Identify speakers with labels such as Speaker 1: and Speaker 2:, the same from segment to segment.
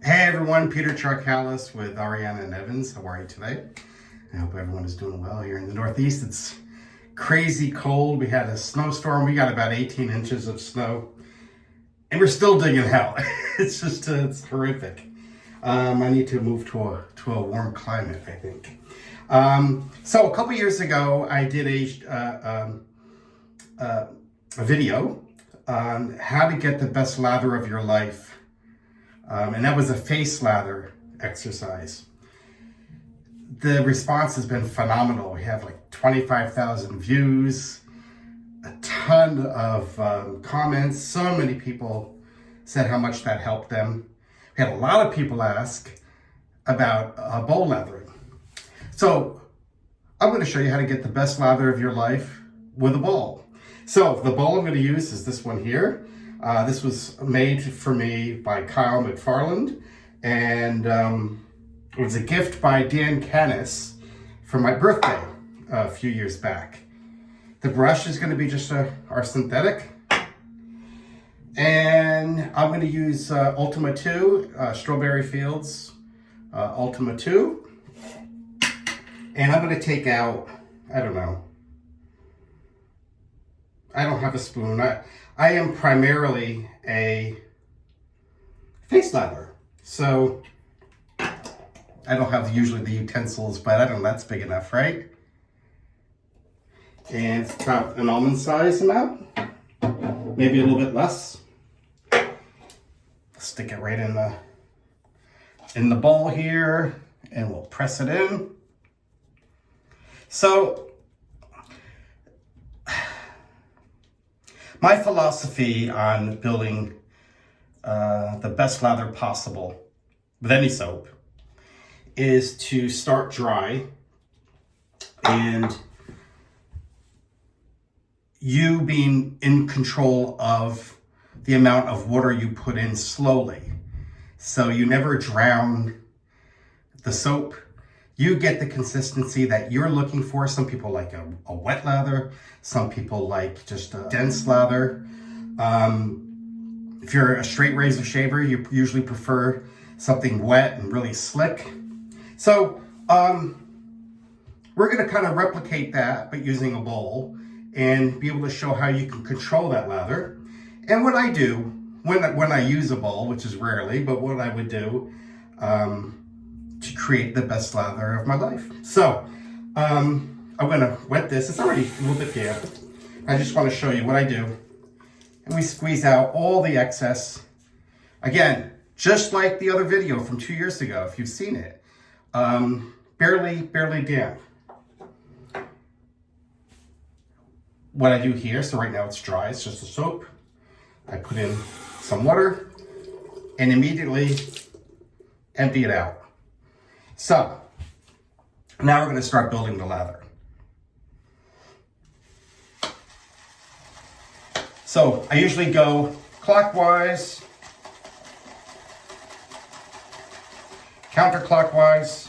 Speaker 1: Hey everyone, Peter Charkalis with Ariana Evans. How are you today? I hope everyone is doing well here in the Northeast. It's crazy cold. We had a snowstorm. We got about 18 inches of snow and we're still digging hell. It's horrific. I need to move to a warm climate, I think. So a couple years ago, I did a video on how to get the best lather of your life. And that was a face lather exercise. The response has been phenomenal. We have like 25,000 views, a ton of comments. So many people said how much that helped them. We had a lot of people ask about bowl lathering. So I'm going to show you how to get the best lather of your life with a bowl. So the bowl I'm going to use is this one here. This was made for me by Kyle McFerran, and it was a gift by Dan Canis for my birthday a few years back. The brush is going to be just our synthetic, and I'm going to use Ultima 2, Strawberry Fields Ultima 2, and I'm going to take out, I don't have a spoon. I am primarily a face latherer, so I don't have usually the utensils, but I don't know, that's big enough, right? And it's about an almond size amount, maybe a little bit less. Stick it right in the bowl here, and we'll press it in. So my philosophy on building the best lather possible with any soap is to start dry, and you being in control of the amount of water you put in slowly. So you never drown the soap. You get the consistency that you're looking for. Some people like a wet lather. Some people like just a dense lather. If you're a straight razor shaver, you usually prefer something wet and really slick. So we're going to kind of replicate that, but using a bowl, and be able to show how you can control that lather. And what I do when I use a bowl, which is rarely, but what I would do to create the best lather of my life. So I'm going to wet this. It's already a little bit damp. I just want to show you what I do. And we squeeze out all the excess. Again, just like the other video from 2 years ago, if you've seen it. Barely damp. What I do here, so right now it's dry, it's just a soap. I put in some water and immediately empty it out. So now we're going to start building the lather. So I usually go clockwise, counterclockwise,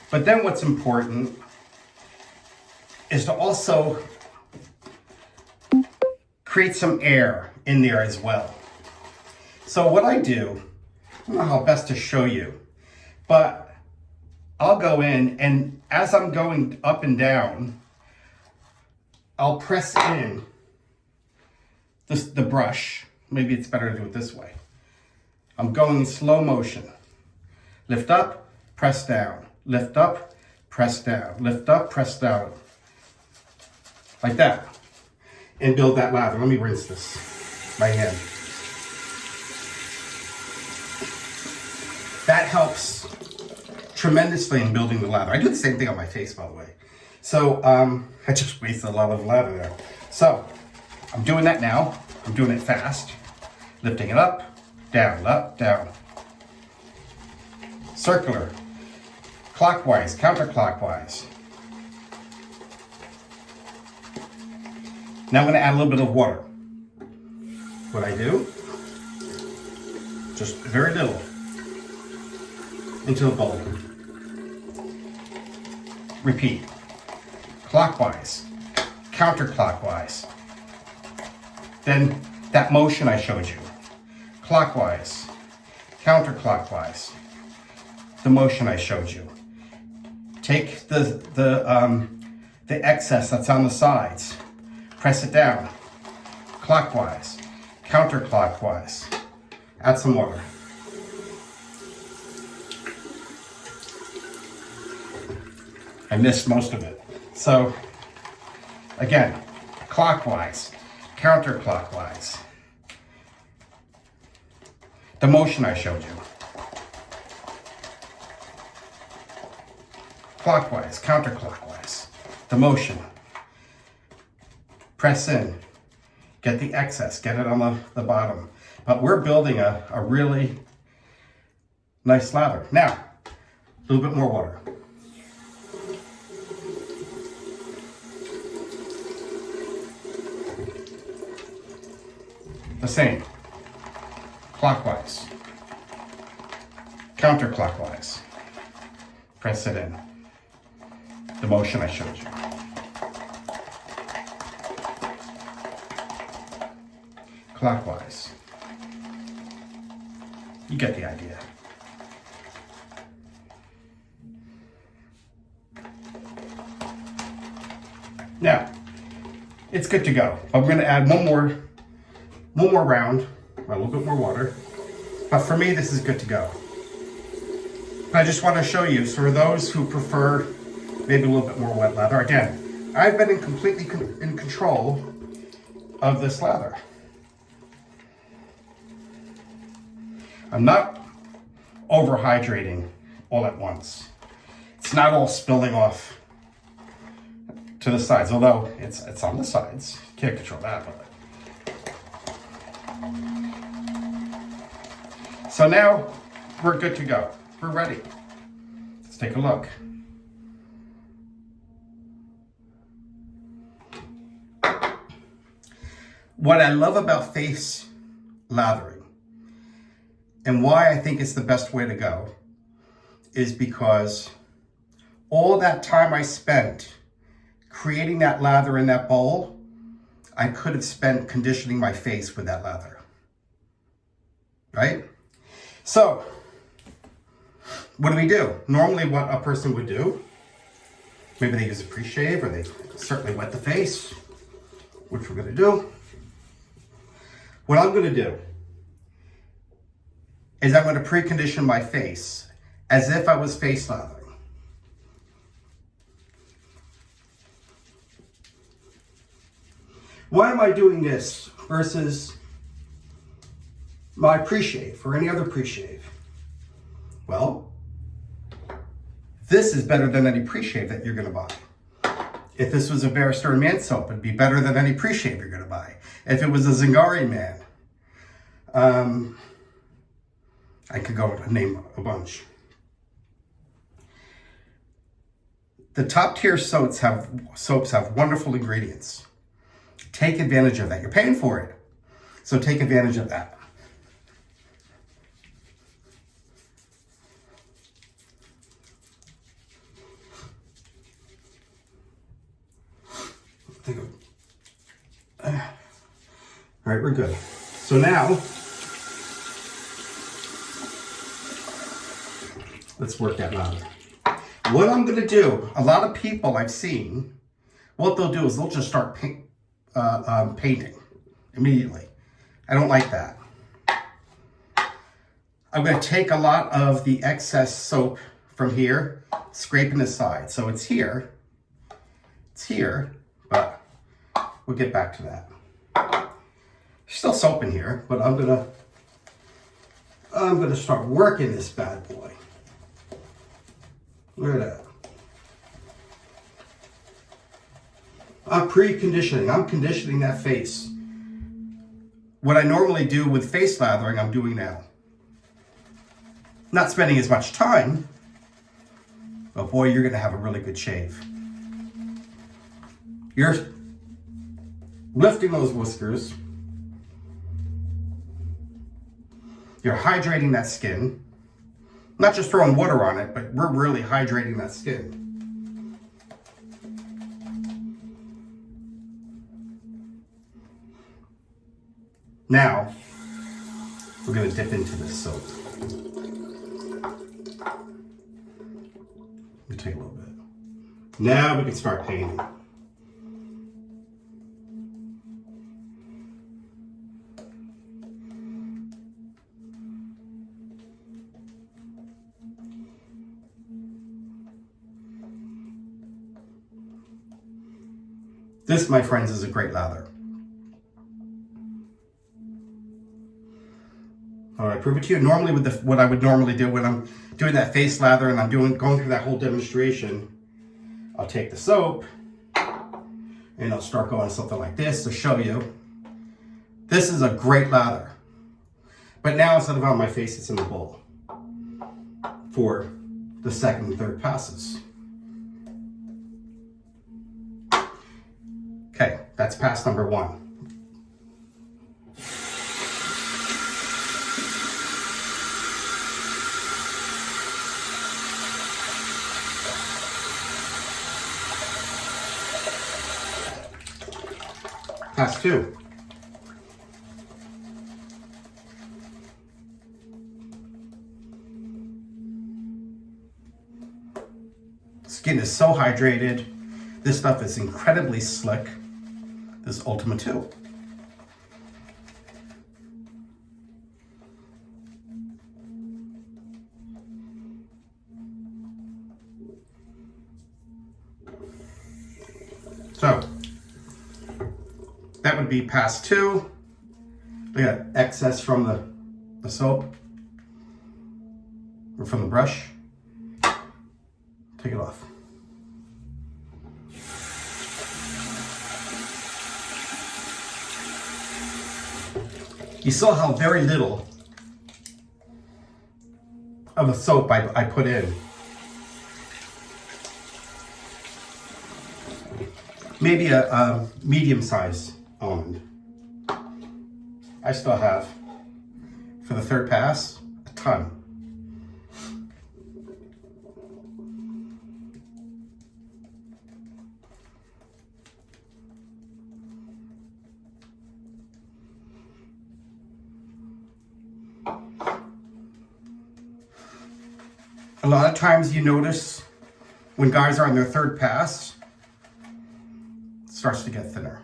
Speaker 1: but then what's important is to also create some air in there as well. So what I do, I don't know how best to show you, but I'll go in, and as I'm going up and down, I'll press in the brush. Maybe it's better to do it this way. I'm going in slow motion. Lift up, press down. Lift up, press down. Lift up, press down. Like that. And build that lather. Let me rinse this by hand. That helps tremendously in building the lather. I do the same thing on my face, by the way. So I just wasted a lot of lather there. So I'm doing that now. I'm doing it fast. Lifting it up, down. Circular, clockwise, counterclockwise. Now I'm going to add a little bit of water. What I do, just very little, into the bowl. Repeat. Clockwise, counterclockwise. Then that motion I showed you. Clockwise, counterclockwise. The motion I showed you. Take the excess that's on the sides, press it down, clockwise, counterclockwise. Add some water. I missed most of it. So again, clockwise, counterclockwise. The motion I showed you. Clockwise, counterclockwise. The motion. Press in. Get the excess. Get it on the bottom. But we're building a really nice lather. Now, a little bit more water. The same. Clockwise. Counterclockwise. Press it in. The motion I showed you. Clockwise. You get the idea. Now, it's good to go. I'm going to add one more round, a little bit more water. But for me, this is good to go. I just want to show you, so for those who prefer maybe a little bit more wet lather, again, I've been completely in control of this lather. I'm not over-hydrating all at once. It's not all spilling off to the sides, although it's on the sides. Can't control that, but. So now we're good to go. We're ready. Let's take a look. What I love about face lathering and why I think it's the best way to go is because all that time I spent creating that lather in that bowl, I could have spent conditioning my face with that lather, right? So, what do we do? Normally what a person would do, maybe they use a pre-shave or they certainly wet the face, which we're gonna do. What I'm gonna do is I'm gonna precondition my face as if I was face lathering. Why am I doing this versus my pre-shave or any other pre-shave? Well, this is better than any pre-shave that you're gonna buy. If this was a Bear Stearns Man soap, it'd be better than any pre-shave you're gonna buy. If it was a Zingari Man, I could go and name a bunch. The top tier soaps have wonderful ingredients. Take advantage of that. You're paying for it, so take advantage of that. All right, we're good. So now, let's work that lather. What I'm gonna do, a lot of people I've seen, what they'll do is they'll just start painting immediately. I don't like that. I'm gonna take a lot of the excess soap from here, scraping the side. So it's here, but we'll get back to that. Still soap in here, but I'm gonna start working this bad boy. Look at that. I'm pre-conditioning. I'm conditioning that face. What I normally do with face lathering, I'm doing now. Not spending as much time, but boy, you're gonna have a really good shave. You're lifting those whiskers. You're hydrating that skin. Not just throwing water on it, but we're really hydrating that skin. Now, we're going to dip into this soap. Let me take a little bit. Now we can start painting. This, my friends, is a great lather. All right, prove it to you. Normally, with what I would normally do when I'm doing that face lather and I'm going through that whole demonstration, I'll take the soap and I'll start going something like this to show you. This is a great lather. But now instead of on my face, it's in the bowl for the second and third passes. Okay, that's pass number 1. Pass 2. Skin is so hydrated. This stuff is incredibly slick. This Ultima 2. So that would be pass 2. Look at excess from the soap or from the brush. Take it off. You saw how very little of the soap I put in. Maybe a medium-sized almond. I still have, for the third pass, a ton. A lot of times you notice when guys are on their third pass, it starts to get thinner.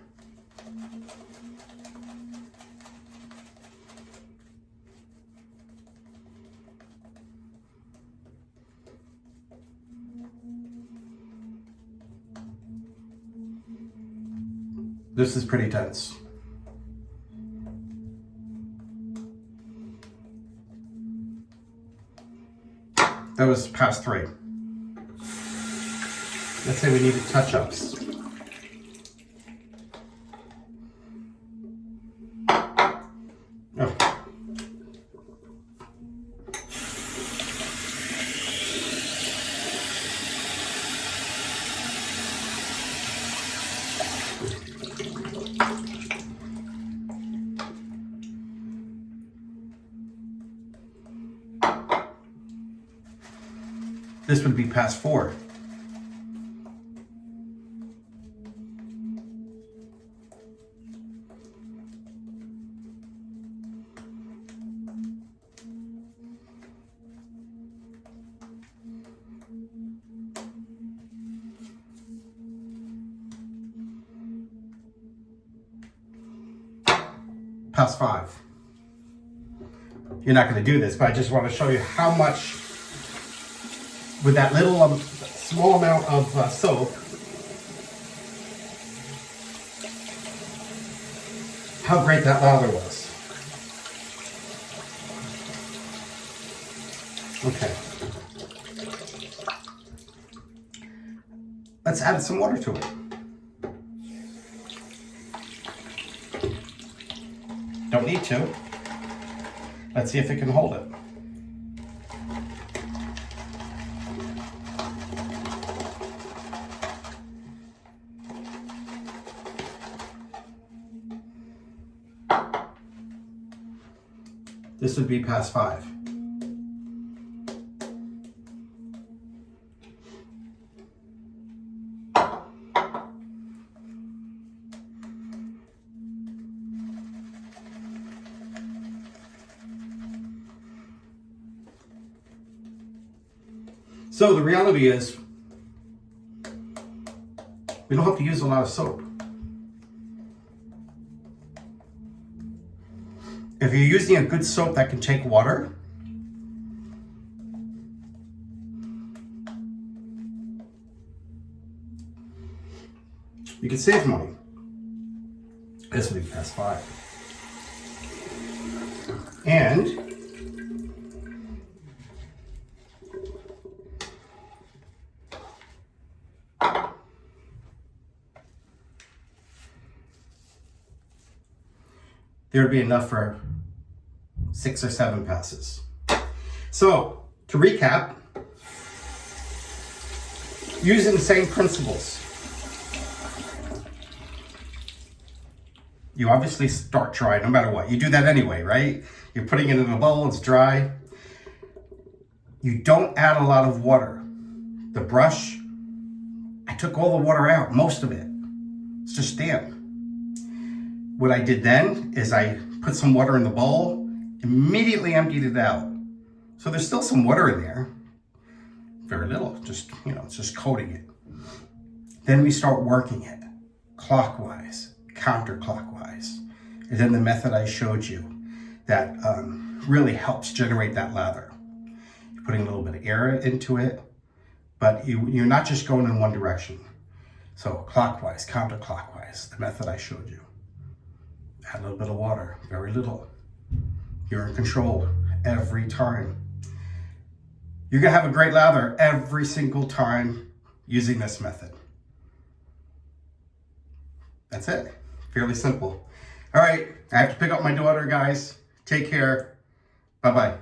Speaker 1: This is pretty dense. That was pass 3. Let's say we needed touch-ups. Oh. This would be pass 4. Pass 5. You're not going to do this, but I just want to show you how much, with that little small amount of soap, how great that lather was. Okay. Let's add some water to it. Don't need to. Let's see if it can hold it. This would be pass 5. So the reality is, we don't have to use a lot of soap. If you're using a good soap that can take water, you can save money. This will be past 5. And there would be enough for 6 or 7 passes. So, to recap, using the same principles. You obviously start dry no matter what. You do that anyway, right? You're putting it in a bowl, it's dry. You don't add a lot of water. The brush, I took all the water out, most of it. It's just damp. What I did then is I put some water in the bowl, immediately emptied it out. So there's still some water in there. Very little, just, it's just coating it. Then we start working it clockwise, counterclockwise. And then the method I showed you that really helps generate that lather. You're putting a little bit of air into it, but you're not just going in one direction. So clockwise, counterclockwise, the method I showed you. Add a little bit of water, very little. You're in control every time. You're gonna have a great lather every single time using this method. That's it, fairly simple. All right, I have to pick up my daughter, guys. Take care, bye-bye.